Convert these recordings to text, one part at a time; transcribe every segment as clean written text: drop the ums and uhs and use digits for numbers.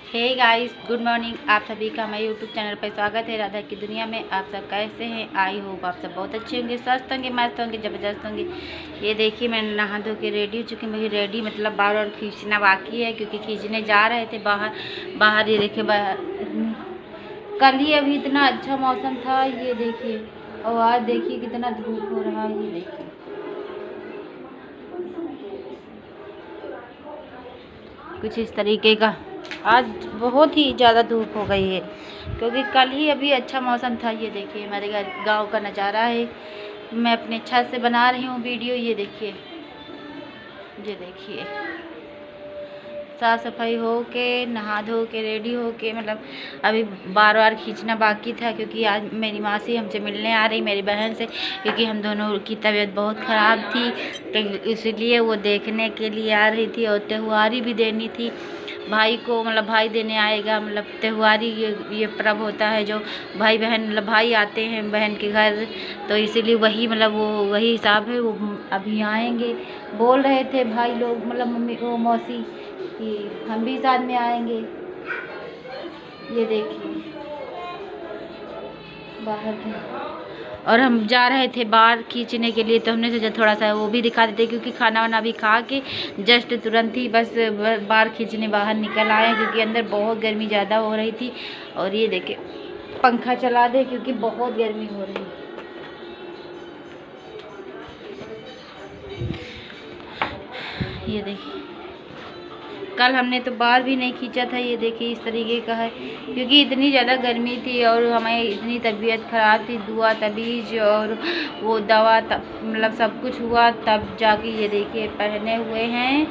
Hey guys, good morning. आप सभी का हमारे यूट्यूब चैनल पर स्वागत है। राधा की दुनिया में आप सब कैसे हैं? आई होप आप सब बहुत अच्छे होंगे, स्वस्थ होंगे, मस्त होंगे, ज़बरदस्त होंगे। ये देखिए, मैं नहा धो के रेडी हो चुकी हूँ। रेडी मतलब बार बार खींचना बाकी है क्योंकि खींचने जा रहे थे बाहर। ये देखिए, बाहर कल ही अभी इतना अच्छा मौसम था, ये देखिए। और आज देखिए कितना धूप हो रहा है, ये देखिए। कुछ इस तरीके का आज बहुत ही ज़्यादा धूप हो गई है क्योंकि कल ही अभी अच्छा मौसम था। ये देखिए, हमारे घर गांव का नज़ारा है। मैं अपने छत से बना रही हूँ वीडियो। ये देखिए, ये देखिए, साफ़ सफाई हो के नहा धो के रेडी हो के मतलब अभी बार बार खींचना बाकी था क्योंकि आज मेरी मासी हमसे मिलने आ रही, मेरी बहन से, क्योंकि हम दोनों की तबीयत बहुत ख़राब थी। तो इसलिए वो देखने के लिए आ रही थी और त्योहारी भी देनी थी भाई को। मतलब भाई देने आएगा, मतलब त्योहारी ये पर्व होता है जो भाई बहन मतलब भाई आते हैं बहन के घर, तो इसीलिए वही मतलब वो वही हिसाब है। वो अभी आएंगे, बोल रहे थे भाई लोग, मतलब मम्मी वो मौसी, कि हम भी साथ में आएंगे। ये देखिए बाहर की, और हम जा रहे थे बाहर खींचने के लिए, तो हमने सोचा थोड़ा सा वो भी दिखा देते क्योंकि खाना वाना भी खा के जस्ट तुरंत ही बस बाहर खींचने बाहर निकल आए क्योंकि अंदर बहुत गर्मी ज़्यादा हो रही थी। और ये देखिए, पंखा चला दे क्योंकि बहुत गर्मी हो रही है। ये देखिए, कल हमने तो बाहर भी नहीं खींचा था। ये देखिए इस तरीके का है क्योंकि इतनी ज़्यादा गर्मी थी और हमें इतनी तबीयत ख़राब थी। दुआ तबीज और वो दवा मतलब सब कुछ हुआ तब जाके ये देखिए पहने हुए हैं।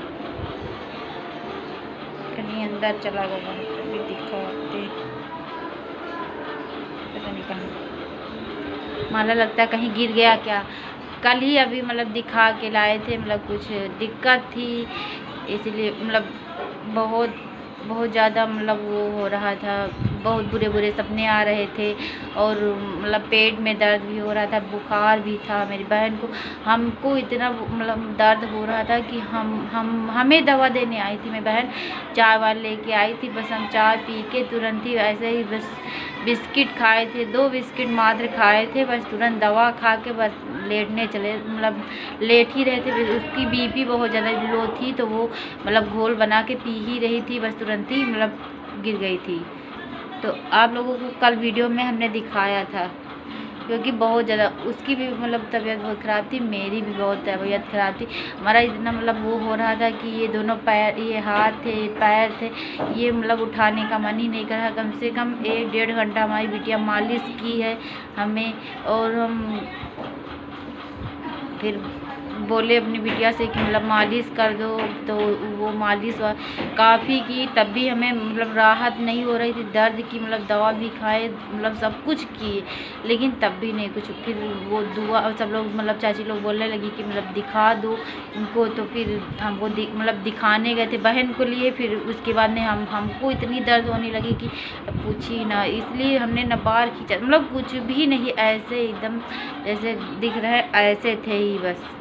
कहीं अंदर चला गया, अभी दिखाते, पता नहीं कहाँ माला लगता है कहीं गिर गया क्या। कल ही अभी मतलब दिखा के लाए थे, मतलब कुछ दिक्कत थी इसलिए मतलब बहुत बहुत ज़्यादा मतलब वो हो रहा था, बहुत बुरे बुरे सपने आ रहे थे और मतलब पेट में दर्द भी हो रहा था, बुखार भी था मेरी बहन को। हमको इतना मतलब दर्द हो रहा था कि हमें दवा देने आई थी मेरी बहन, चाय वाले लेके आई थी। बस हम चाय पी के तुरंत ही ऐसे ही बस बिस्किट खाए थे, 2 बिस्किट मात्र खाए थे, बस तुरंत दवा खा के बस लेटने चले, मतलब लेट ही रहे थे। उसकी बीपी बहुत ज़्यादा लो थी तो वो मतलब घोल बना के पी ही रही थी, बस तुरंत ही मतलब गिर गई थी। तो आप लोगों को कल वीडियो में हमने दिखाया था क्योंकि बहुत ज़्यादा उसकी भी मतलब तबीयत बहुत ख़राब थी, मेरी भी बहुत तबीयत ख़राब थी। हमारा इतना मतलब वो हो रहा था कि ये दोनों पैर, ये हाथ थे पैर थे, ये मतलब उठाने का मन ही नहीं कर रहा। कम से कम 1-1.5 घंटा हमारी बिटिया मालिश की है हमें, और हम फिर बोले अपनी बिटिया से कि मतलब मालिश कर दो, तो वो मालिश काफ़ी की, तब भी हमें मतलब राहत नहीं हो रही थी दर्द की। मतलब दवा भी खाए, मतलब सब कुछ किए, लेकिन तब भी नहीं कुछ। फिर वो दुआ सब लोग मतलब चाची लोग बोलने लगी कि मतलब दिखा दो इनको, तो फिर हमको मतलब दिखाने गए थे बहन को लिए। फिर उसके बाद में हमको इतनी दर्द होने लगी कि पूछी ना, इसलिए हमने न बाहर खींचा, मतलब कुछ भी नहीं, ऐसे एकदम जैसे दिख रहा है ऐसे थे ही बस।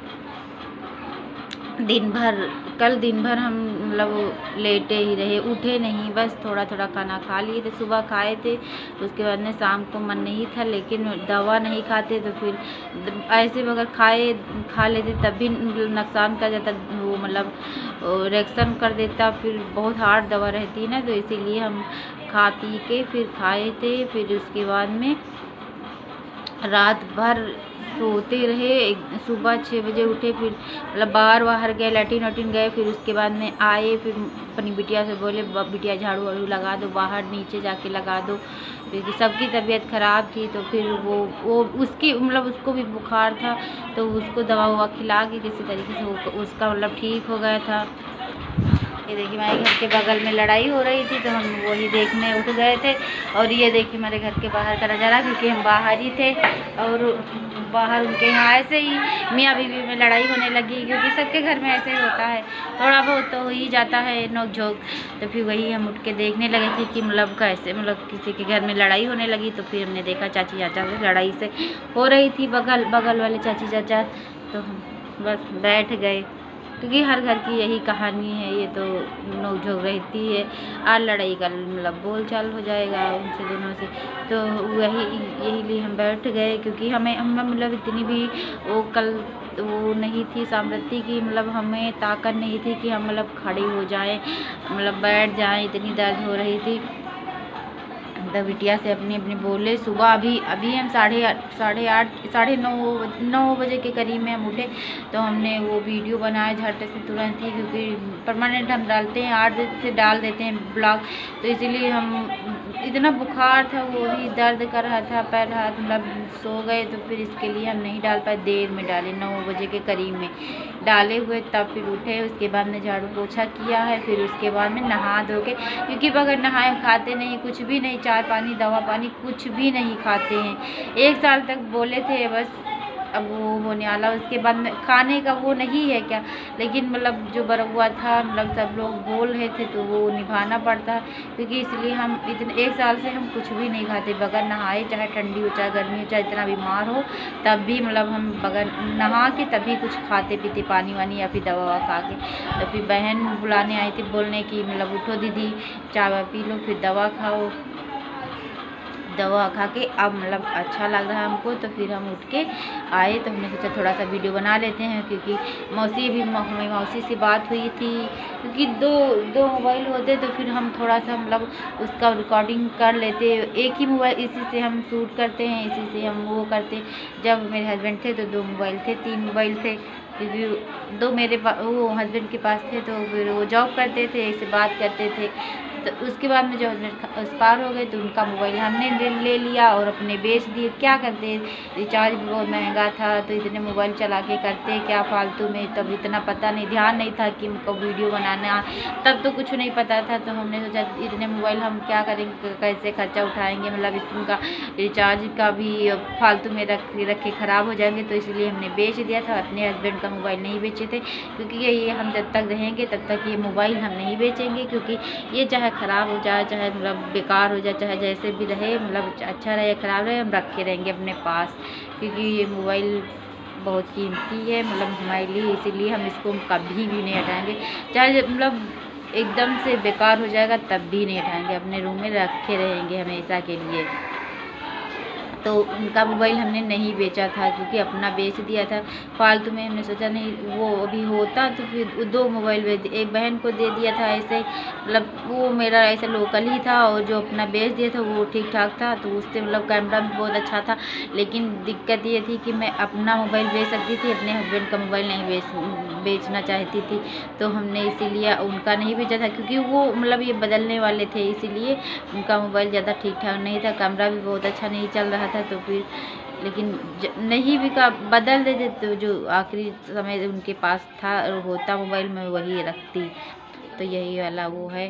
कल दिन भर हम मतलब लेटे ही रहे, उठे नहीं, बस थोड़ा थोड़ा खाना खा लिए थे, सुबह खाए थे, उसके बाद में शाम को मन नहीं था, लेकिन दवा नहीं खाते तो फिर ऐसे अगर खा लेते तब भी नुकसान कर जाता, वो मतलब रिएक्शन कर देता, फिर बहुत हार्ड दवा रहती है ना, तो इसीलिए हम खा पी के फिर खाए थे। फिर उसके बाद में रात भर सोते रहे, सुबह 6 बजे उठे, फिर मतलब बाहर गए, लैट्रिन गए, फिर उसके बाद में आए, फिर अपनी बिटिया से बोले बिटिया झाड़ू वाड़ू लगा दो, बाहर नीचे जाके लगा दो, क्योंकि सबकी तबीयत ख़राब थी। तो फिर वो उसकी मतलब उसको भी बुखार था, तो उसको दवा ववा खिला के किसी तरीके से वो उसका मतलब ठीक हो गया था। ये देखिए, हमारे घर के बगल में लड़ाई हो रही थी तो हम वही देखने उठ गए थे। और ये देखिए हमारे घर के बाहर का नज़ारा, क्योंकि हम बाहर ही थे और बाहर उनके यहाँ ऐसे ही मियाँ बीवी में लड़ाई होने लगी, क्योंकि सबके घर में ऐसे ही होता है, थोड़ा बहुत तो हो ही जाता है नोक झोंक। तो फिर वही हम उठ के देखने लगे थे कि मतलब कैसे मतलब किसी के घर में लड़ाई होने लगी। तो फिर हमने देखा चाची चाचा से लड़ाई से हो रही थी, बगल वाले चाची चाचा, तो हम बस बैठ गए। क्योंकि हर घर की यही कहानी है, ये तो नोक-झोंक रहती है और लड़ाई का मतलब बोल चाल हो जाएगा उनसे दोनों से। तो यही लिए हम बैठ गए, क्योंकि हमें मतलब इतनी भी वो कल वो नहीं थी सामर्थ्य की, मतलब हमें ताकत नहीं थी कि हम मतलब खड़े हो जाएं, मतलब बैठ जाएं, इतनी दर्द हो रही थी। तब बिटिया से अपनी बोले सुबह अभी हम 9 बजे के करीब में हम उठे। तो हमने वो वीडियो बनाया झट से तुरंत ही, क्योंकि परमानेंट हम डालते हैं 8 दिन से डाल देते हैं ब्लॉग, तो इसीलिए हम इतना बुखार था, वो भी दर्द कर रहा था पैर हाथ, मतलब सो गए। तो फिर इसके लिए हम नहीं डाल पाए, देर में डाले 9 बजे के करीब में डाले हुए, तब फिर उठे। उसके बाद में झाड़ू पोछा किया है, फिर उसके बाद में नहा धो के, क्योंकि बगैर नहाए खाते नहीं, कुछ भी नहीं, चाय पानी दवा पानी कुछ भी नहीं खाते हैं। 1 साल तक बोले थे बस, अब वो होने वाला। उसके बाद में खाने का वो नहीं है क्या, लेकिन मतलब जो बड़ा हुआ था, मतलब सब लोग बोल रहे थे तो वो निभाना पड़ता, क्योंकि इसलिए हम इतने 1 साल से हम कुछ भी नहीं खाते बगैर नहाए, चाहे ठंडी हो चाहे गर्मी हो चाहे इतना बीमार हो, तब भी मतलब हम बगैर नहा के तभी कुछ खाते पीते, पानी वानी या फिर दवा ववा खा के। तो फिर बहन बुलाने आई थी बोलने की मतलब उठो दीदी चाय वाय पी लो, फिर दवा खाओ। दवा खा के अब मतलब अच्छा लग रहा है हमको, तो फिर हम उठ के आए। तो हमने सोचा थोड़ा सा वीडियो बना लेते हैं, क्योंकि हमारी मौसी से बात हुई थी, क्योंकि दो मोबाइल होते तो फिर हम थोड़ा सा मतलब उसका रिकॉर्डिंग कर लेते। एक ही मोबाइल, इसी से हम शूट करते हैं, इसी से हम वो करते। जब मेरे हस्बैंड थे तो 2 मोबाइल थे, 3 मोबाइल थे, क्योंकि 2 मेरे वो हस्बैंड के पास थे, तो फिर वो जॉब करते थे, इससे बात करते थे। तो उसके बाद में जो हस्बैंड एक्सपायर हो गए तो उनका मोबाइल हमने ले लिया और अपने बेच दिए। क्या करते, रिचार्ज भी बहुत महंगा था, तो इतने मोबाइल चला के करते क्या फालतू में। तब इतना पता नहीं, ध्यान नहीं था कि हमको वीडियो बनाना, तब तो कुछ नहीं पता था। तो हमने सोचा इतने मोबाइल हम क्या करेंगे, कैसे खर्चा उठाएंगे, मतलब इसका रिचार्ज का भी फालतू में रखे ख़राब हो जाएंगे, तो इसलिए हमने बेच दिया था। अपने हस्बैंड का मोबाइल नहीं बेचे थे, क्योंकि ये हम जब तक रहेंगे तब तक ये मोबाइल हम नहीं बेचेंगे, क्योंकि ये चाहे ख़राब हो जाए, चाहे मतलब बेकार हो जाए, चाहे जैसे भी रहे, मतलब अच्छा रहे ख़राब रहे, हम रखे रहेंगे अपने पास, क्योंकि ये मोबाइल बहुत कीमती है मतलब हमारे लिए, इसीलिए हम इसको कभी भी नहीं हटाएंगे। चाहे मतलब एकदम से बेकार हो जाएगा तब भी नहीं हटाएंगे, अपने रूम में रखे रहेंगे हमेशा के लिए। तो उनका मोबाइल हमने नहीं बेचा था, क्योंकि अपना बेच दिया था फालतू में। हमने सोचा नहीं वो अभी होता तो फिर 2 मोबाइल बेच, एक बहन को दे दिया था ऐसे, मतलब वो मेरा ऐसा लोकल ही था, और जो अपना बेच दिया था वो ठीक ठाक था, तो उससे मतलब कैमरा भी बहुत अच्छा था। लेकिन दिक्कत ये थी कि मैं अपना मोबाइल बेच सकती थी, अपने हस्बैंड का मोबाइल नहीं बेचना चाहती थी। तो हमने इसीलिए उनका नहीं बेचा था, क्योंकि वो मतलब ये बदलने वाले थे, इसीलिए उनका मोबाइल ज़्यादा ठीक ठाक नहीं था, कैमरा भी बहुत अच्छा नहीं चल रहा था। तो फिर लेकिन नहीं बिका, बदल देते, तो जो आखिरी समय उनके पास था होता मोबाइल में वही रखती। तो यही वाला वो है,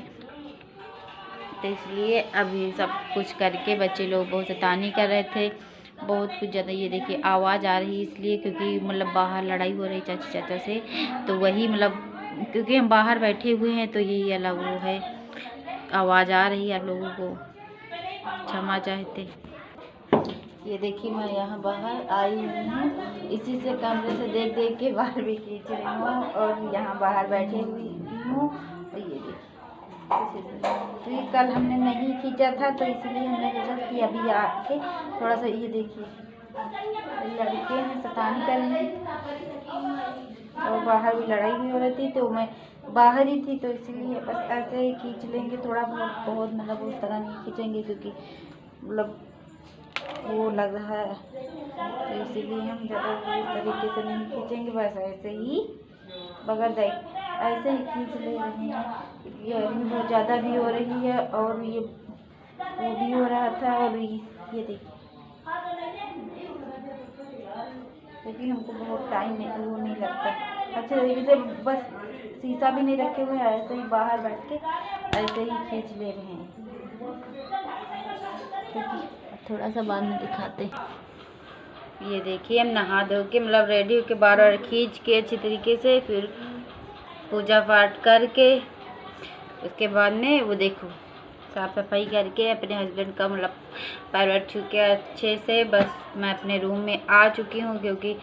तो इसलिए अभी सब कुछ करके बच्चे लोग बहुत शैतानी कर रहे थे, बहुत कुछ ज़्यादा। ये देखिए आवाज़ आ रही है इसलिए, क्योंकि मतलब बाहर लड़ाई हो रही चाची चाचा से, तो वही मतलब क्योंकि हम बाहर बैठे हुए हैं, तो यही वाला वो है, आवाज़ आ रही है। आप लोगों को क्षमा चाहते। ये देखिए मैं यहाँ बाहर आई हुई हूँ, इसी से कमरे से देख देख के बाहर भी खींच रही हूँ, और यहाँ बाहर बैठे हुई हूँ। और ये देखिए तो ये कल हमने नहीं खींचा था, तो इसलिए हमने सोचा कि अभी आके थोड़ा सा, ये देखिए लड़के हैं शैतानी कर रहे हैं, और बाहर भी लड़ाई भी हो रही थी, तो मैं बाहर ही थी, तो इसलिए बस ऐसे ही खींच लेंगे थोड़ा बहुत, मतलब उस तरह नहीं खींचेंगे, क्योंकि मतलब वो लग रहा है, तो इसीलिए हम ज़्यादा इस तरीके से नहीं खींचेंगे, बस ऐसे ही बगैर देख ऐसे ही खींच ले रहे हैं। गर्मी बहुत ज़्यादा भी हो रही है, और ये वो भी हो रहा था, और ये देखिए क्योंकि हमको बहुत टाइम में वो नहीं लगता अच्छे तरीके से, बस शीशा भी नहीं रखे हुए हैं, ऐसे ही बाहर बैठ के ऐसे ही खींच ले रहे हैं। क्योंकि थोड़ा सा बाद में दिखाते। ये देखिए हम नहा धो के मतलब रेडी होके बार खींच के अच्छी तरीके से, फिर पूजा पाठ करके उसके बाद में वो देखो साफ़ सफाई करके अपने हस्बैंड का मतलब पैर वैर छू के अच्छे से, बस मैं अपने रूम में आ चुकी हूँ, क्योंकि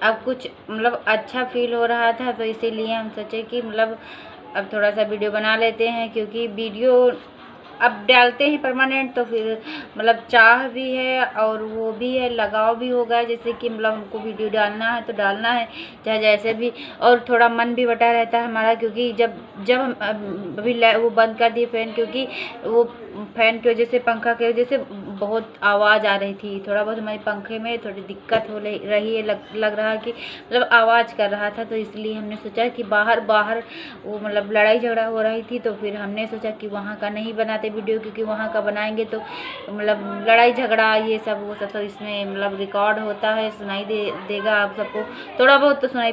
अब कुछ मतलब अच्छा फील हो रहा था, तो इसीलिए हम सोचे कि मतलब अब थोड़ा सा वीडियो बना लेते हैं, क्योंकि वीडियो अब डालते हैं परमानेंट तो फिर मतलब चाह भी है और वो भी है, लगाव भी होगा, जैसे कि मतलब हमको वीडियो डालना है तो डालना है चाहे जैसे भी। और थोड़ा मन भी बटा रहता है हमारा, क्योंकि जब जब हम अभी वो बंद कर दिए फ़ैन, क्योंकि वो फ़ैन की वजह से, पंखा की वजह से बहुत आवाज़ आ रही थी, थोड़ा बहुत हमारे पंखे में थोड़ी दिक्कत हो रही है, लग रहा कि मतलब आवाज़ कर रहा था। तो इसलिए हमने सोचा कि बाहर वो मतलब लड़ाई झगड़ा हो रही थी, तो फिर हमने सोचा कि वहाँ का नहीं बनाते वीडियो, क्योंकि वहाँ का बनाएंगे तो मतलब लड़ाई झगड़ा ये सब वो सब तो इसमें मतलब रिकॉर्ड होता है, सुनाई देगा आप सबको, थोड़ा बहुत तो सुनाई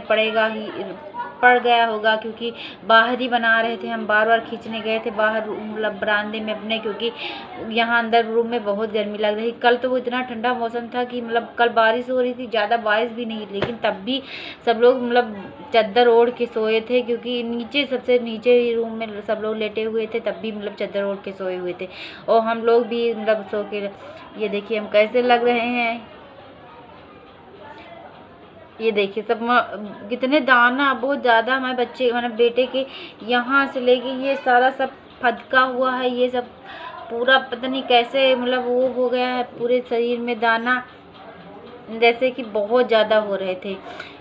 पड़ गया होगा, क्योंकि बाहर ही बना रहे थे हम, बार बार खींचने गए थे बाहर मतलब बरामदे में अपने, क्योंकि यहाँ अंदर रूम में बहुत गर्मी लग रही। कल तो वो इतना ठंडा मौसम था कि मतलब कल बारिश हो रही थी, ज़्यादा बारिश भी नहीं, लेकिन तब भी सब लोग मतलब चादर ओढ़ के सोए थे, क्योंकि नीचे सबसे नीचे ही रूम में सब लोग लेटे हुए थे, तब भी मतलब चादर ओढ़ के सोए हुए थे, और हम लोग भी मतलब सो के। ये देखिए हम कैसे लग रहे हैं, ये देखिए सब कितने दाना, बहुत ज़्यादा हमारे बच्चे मतलब बेटे के यहाँ से लेके ये सारा सब फदका हुआ है, ये सब पूरा पता नहीं कैसे मतलब वो हो गया है पूरे शरीर में दाना, जैसे कि बहुत ज़्यादा हो रहे थे।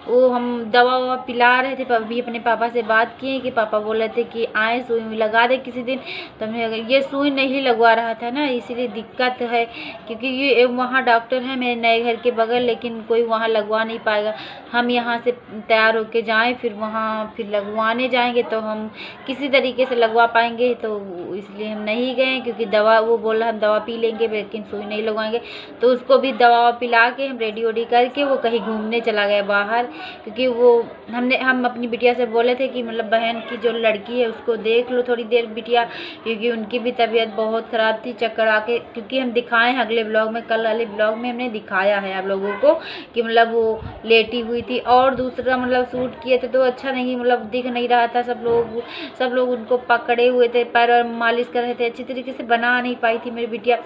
वो हम दवा ववा पिला रहे थे, अभी अपने पापा से बात किए कि पापा बोल रहे थे कि आए सुई में लगा दे किसी दिन, तो हमने ये सुई नहीं लगवा रहा था ना, इसीलिए दिक्कत है, क्योंकि ये वहाँ डॉक्टर है मेरे नए घर के बगल, लेकिन कोई वहाँ लगवा नहीं पाएगा। हम यहाँ से तैयार होके जाएं फिर वहाँ फिर लगवाने जाएंगे तो हम किसी तरीके से लगवा पाएंगे, तो इसलिए हम नहीं गए, क्योंकि दवा वो बोल रहा हम दवा पी लेंगे लेकिन सुई नहीं लगवाएंगे। तो उसको भी दवा पिला के हम रेडी वेडी करके वो कहीं घूमने चला गया बाहर, क्योंकि वो हम अपनी बिटिया से बोले थे कि मतलब बहन की जो लड़की है उसको देख लो थोड़ी देर बिटिया, क्योंकि उनकी भी तबीयत बहुत ख़राब थी, चक्कर आके, क्योंकि हम दिखाए हैं अगले ब्लॉग में, कल वाले ब्लॉग में हमने दिखाया है आप लोगों को कि मतलब वो लेटी हुई थी, और दूसरा मतलब शूट किए थे तो अच्छा नहीं मतलब दिख नहीं रहा था, सब लोग उनको पकड़े हुए थे, पैर मालिश कर रहे थे, अच्छी तरीके से बना नहीं पाई थी मेरी बिटिया,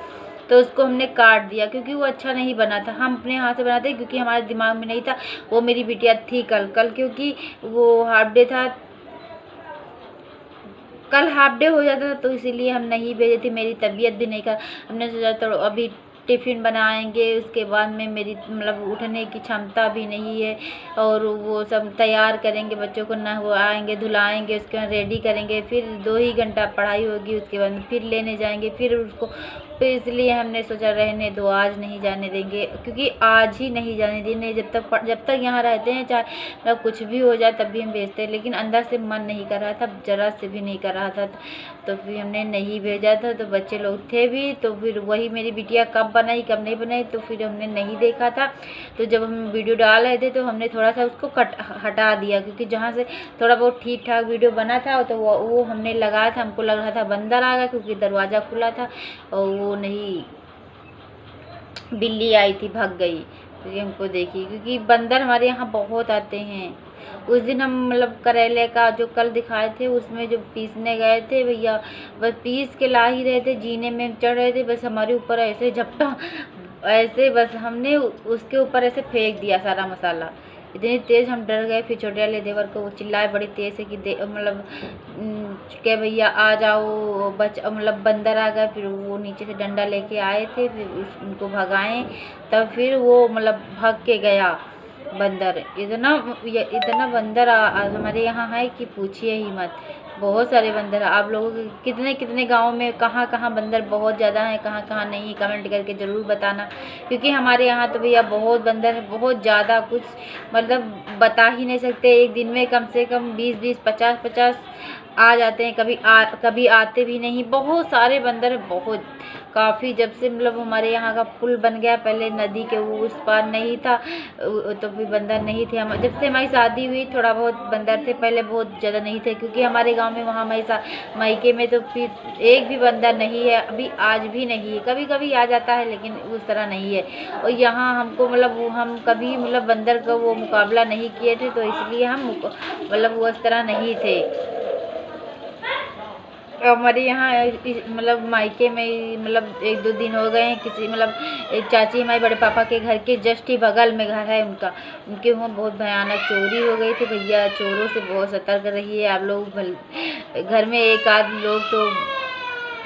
तो उसको हमने काट दिया, क्योंकि वो अच्छा नहीं बना था। हम अपने हाथ से बनाते, क्योंकि हमारे दिमाग में नहीं था, वो मेरी बिटिया थी कल क्योंकि वो हाफ डे था, कल हाफ डे हो जाता था, तो इसीलिए हम नहीं भेजे थे, मेरी तबीयत भी नहीं कर, हमने सोचा तो अभी टिफ़िन बनाएंगे, उसके बाद में मेरी मतलब उठने की क्षमता भी नहीं है, और वो सब तैयार करेंगे बच्चों को, नहवाएंगे धुलाएंगे, उसके बाद रेडी करेंगे, फिर 2 ही घंटा पढ़ाई होगी, उसके बाद फिर लेने जाएंगे फिर उसको, तो इसलिए हमने सोचा रहने दो, आज नहीं जाने देंगे, क्योंकि आज ही नहीं जाने देंगे, जब तक यहाँ रहते हैं चाहे मतलब कुछ भी हो जाए तब भी हम भेजते हैं, लेकिन अंदर से मन नहीं कर रहा था, ज़रा से भी नहीं कर रहा था, तो फिर हमने नहीं भेजा था। तो बच्चे लोग थे भी, तो फिर वही मेरी बिटिया कब बनाई कब नहीं बनाई, तो फिर हमने नहीं देखा था। तो जब हम वीडियो डाल रहे थे तो हमने थोड़ा सा उसको हटा दिया, क्योंकि जहाँ से थोड़ा बहुत ठीक ठाक वीडियो बना था तो वो हमने लगाया था, हमको लग रहा था बंदर आ गया, क्योंकि दरवाज़ा खुला था और वो नहीं, बिल्ली आई थी भाग गई, क्योंकि हमको देखी, क्योंकि बंदर हमारे यहाँ बहुत आते हैं। उस दिन हम मतलब करेले का जो कल दिखाए थे उसमें जो पीसने गए थे भैया, बस पीस के ला ही रहे थे, जीने में चढ़ रहे थे, बस हमारे ऊपर ऐसे झपटा, ऐसे बस हमने उसके ऊपर ऐसे फेंक दिया सारा मसाला, इतनी तेज़ हम डर गए। फिर छोटे वाले देवर को वो चिल्लाए बड़ी तेज़ से कि मतलब क्या भैया आ जाओ, मतलब बंदर आ गया। फिर वो नीचे से डंडा लेके आए थे, फिर उनको भगाएं, तब फिर वो मतलब भाग के गया बंदर। इतना बंदर हमारे यहाँ है कि पूछिए ही मत, बहुत सारे बंदर। आप लोगों के कितने कितने गाँव में कहाँ कहाँ बंदर बहुत ज़्यादा हैं, कहाँ कहाँ नहीं, कमेंट करके ज़रूर बताना, क्योंकि हमारे यहाँ तो भैया बहुत बंदर है, बहुत ज़्यादा, कुछ मतलब बता ही नहीं सकते। एक दिन में कम से कम 20-20 50-50 आ जाते हैं, कभी आते भी नहीं, बहुत सारे बंदर, बहुत काफ़ी। जब से मतलब हमारे यहाँ का पुल बन गया, पहले नदी के उस पार नहीं था तो भी बंदर नहीं थे। हम जब से हमारी शादी हुई थोड़ा बहुत बंदर थे, पहले बहुत ज़्यादा नहीं थे, क्योंकि हमारे गांव में वहाँ मायके में तो फिर एक भी बंदर नहीं है, अभी आज भी नहीं है, कभी कभी आ जाता है लेकिन उस तरह नहीं है। और यहाँ हमको मतलब हम कभी मतलब बंदर का वो मुकाबला नहीं किए थे, तो इसलिए हम मतलब वो उस तरह नहीं थे। हमारे यहाँ मतलब मायके में मतलब 1-2 दिन हो गए हैं, किसी मतलब एक चाची हमारे बड़े पापा के घर के जस्ट ही बगल में घर है उनका, उनके वहाँ बहुत भयानक चोरी हो गई थी। भैया चोरों से बहुत सतर्क रहिए आप लोग। घर में एक आध लोग तो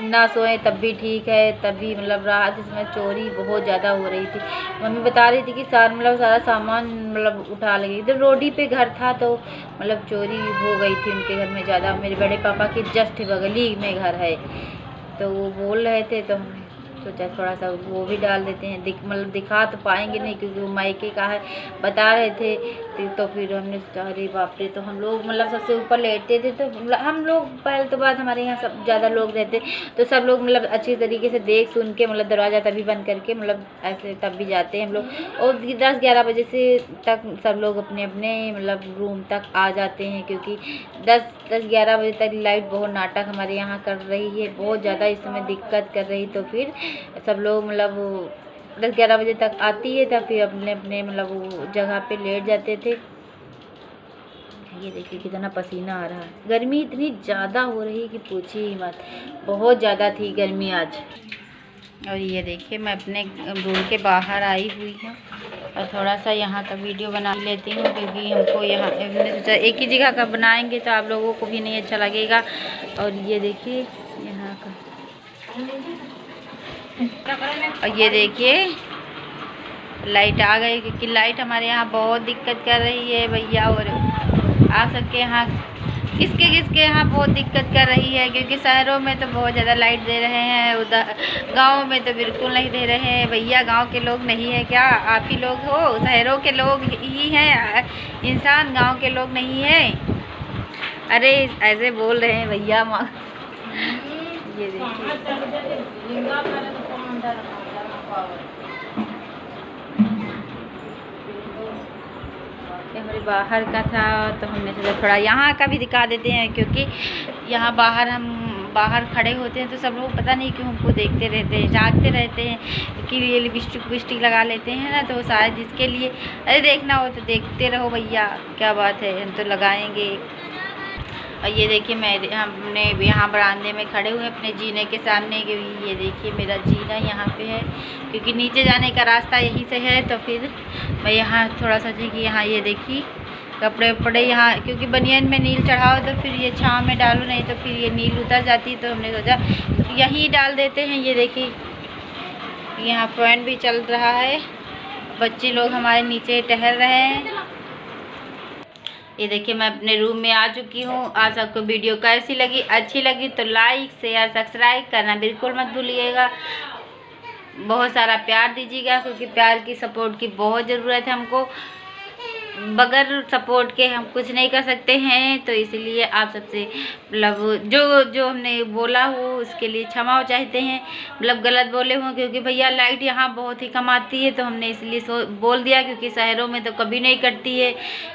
ना सोए तब भी ठीक है, तब भी मतलब रात इसमें चोरी बहुत ज़्यादा हो रही थी। मम्मी बता रही थी कि सारा सामान मतलब उठा लगी। इधर रोड ही पे घर था तो मतलब चोरी हो गई थी उनके घर में ज़्यादा। मेरे बड़े पापा के जस्ट बगल ही में घर है, तो वो बोल रहे थे तो हमने सोचा थोड़ा सा वो भी डाल देते हैं। मतलब दिखा तो पाएंगे नहीं क्योंकि वो मायके का है, बता रहे थे। तो फिर हमने सोचा अरे बाप रे, तो हम लोग मतलब सबसे ऊपर लेटते थे। तो हम लोग पहले तो बाद हमारे यहाँ सब ज़्यादा लोग रहते तो सब लोग मतलब अच्छी तरीके से देख सुन के मतलब दरवाज़ा तभी बंद करके मतलब ऐसे तब भी जाते हैं हम लोग। और 10-11 बजे से तक सब लोग अपने अपने मतलब रूम तक आ जाते हैं, क्योंकि 10-11 बजे तक लाइट बहुत नाटक हमारे यहाँ कर रही है, बहुत ज़्यादा इस समय दिक्कत कर रही। तो फिर सब लोग मतलब 10-11 बजे तक आती है, तब फिर अपने अपने मतलब वो जगह पे लेट जाते थे। ये देखिए कितना पसीना आ रहा है। गर्मी इतनी ज़्यादा हो रही है कि पूछिए ही मत, बहुत ज़्यादा थी गर्मी आज। और ये देखिए मैं अपने रूम के बाहर आई हुई हूँ और थोड़ा सा यहाँ का वीडियो बना लेती हूँ, क्योंकि हमको यहाँ एक ही जगह का बनाएंगे तो आप लोगों को भी नहीं अच्छा लगेगा। और ये देखिए यहाँ का, और ये देखिए लाइट आ गई, क्योंकि लाइट हमारे यहाँ बहुत दिक्कत कर रही है भैया। और आप सबके यहाँ किसके यहाँ बहुत दिक्कत कर रही है, क्योंकि शहरों में तो बहुत ज़्यादा लाइट दे रहे हैं, उधर गाँव में तो बिल्कुल नहीं दे रहे हैं। भैया गांव के लोग नहीं है क्या? आप ही लोग हो, शहरों के लोग ही हैं इंसान, गांव के लोग नहीं हैं। अरे ऐसे बोल रहे हैं भैया माँ। ये देखिए हमारे बाहर का था तो हमने सोचा थोड़ा यहाँ का भी दिखा देते हैं, क्योंकि यहाँ बाहर हम बाहर खड़े होते हैं तो सब लोग पता नहीं क्यों हमको देखते रहते हैं, झांकते रहते हैं, क्योंकि ये लिपस्टिक लगा लेते हैं ना, तो शायद इसके लिए। अरे देखना हो तो देखते रहो भैया, क्या बात है, हम तो लगाएंगे। और ये देखिए हमने यहाँ बरामदे में खड़े हुए अपने जीने के सामने, क्योंकि ये देखिए मेरा जीना यहाँ पे है, क्योंकि नीचे जाने का रास्ता यहीं से है। तो फिर मैं यहाँ थोड़ा सा कि यहाँ ये देखिए कपड़े वपड़े यहाँ, क्योंकि बनियान में नील चढ़ाओ तो फिर ये छाँव में डालो, नहीं तो फिर ये नील उतर जाती। तो हमने सोचा यहीं डाल देते हैं। ये देखिए यहाँ फैन भी चल रहा है, बच्चे लोग हमारे नीचे टहल रहे हैं। ये देखिए मैं अपने रूम में आ चुकी हूँ। आज आपको वीडियो कैसी लगी, अच्छी लगी तो लाइक शेयर सब्सक्राइब करना बिल्कुल मत भूलिएगा। बहुत सारा प्यार दीजिएगा, क्योंकि प्यार की सपोर्ट की बहुत ज़रूरत है हमको। बगैर सपोर्ट के हम कुछ नहीं कर सकते हैं, तो इसलिए आप सबसे मतलब जो हमने बोला हो उसके लिए क्षमा चाहते हैं, मतलब गलत बोले हों। क्योंकि भैया लाइट यहाँ बहुत ही कम आती है, तो हमने इसलिए बोल दिया, क्योंकि शहरों में तो कभी नहीं कटती है।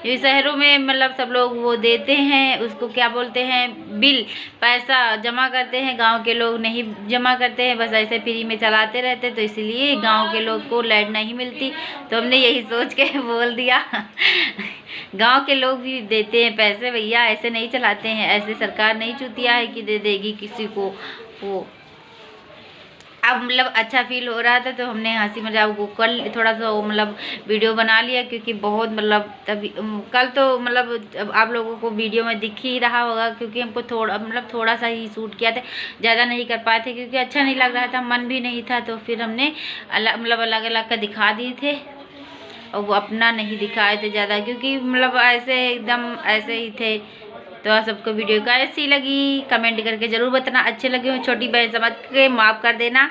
ये शहरों में मतलब सब लोग वो देते हैं, उसको क्या बोलते हैं, बिल, पैसा जमा करते हैं। गाँव के लोग नहीं जमा करते हैं, बस ऐसे फ्री में चलाते रहते, तो इसलिए गाँव के लोग को लाइट नहीं मिलती। तो हमने यही सोच के बोल दिया। गांव के लोग भी देते हैं पैसे भैया, ऐसे नहीं चलाते हैं, ऐसे सरकार नहीं चूतिया है कि दे देगी किसी को वो। अब मतलब अच्छा फील हो रहा था तो हमने हंसी मजाक को कल थोड़ा सा मतलब वीडियो बना लिया, क्योंकि बहुत मतलब तभी कल तो मतलब आप लोगों को वीडियो में दिख ही रहा होगा, क्योंकि हमको थोड़ा सा ही शूट किया था, ज़्यादा नहीं कर पाए थे, क्योंकि अच्छा नहीं लग रहा था, मन भी नहीं था। तो फिर हमने अलग अलग का दिखा दिए थे, और वो अपना नहीं दिखाए थे ज़्यादा, क्योंकि मतलब ऐसे एकदम ऐसे ही थे। तो आप सबको वीडियो कैसी लगी कमेंट करके ज़रूर बताना। अच्छे लगे हो छोटी बहन समझ के माफ़ कर देना।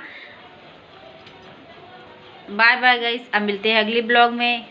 बाय बाय गाइस, अब मिलते हैं अगली ब्लॉग में।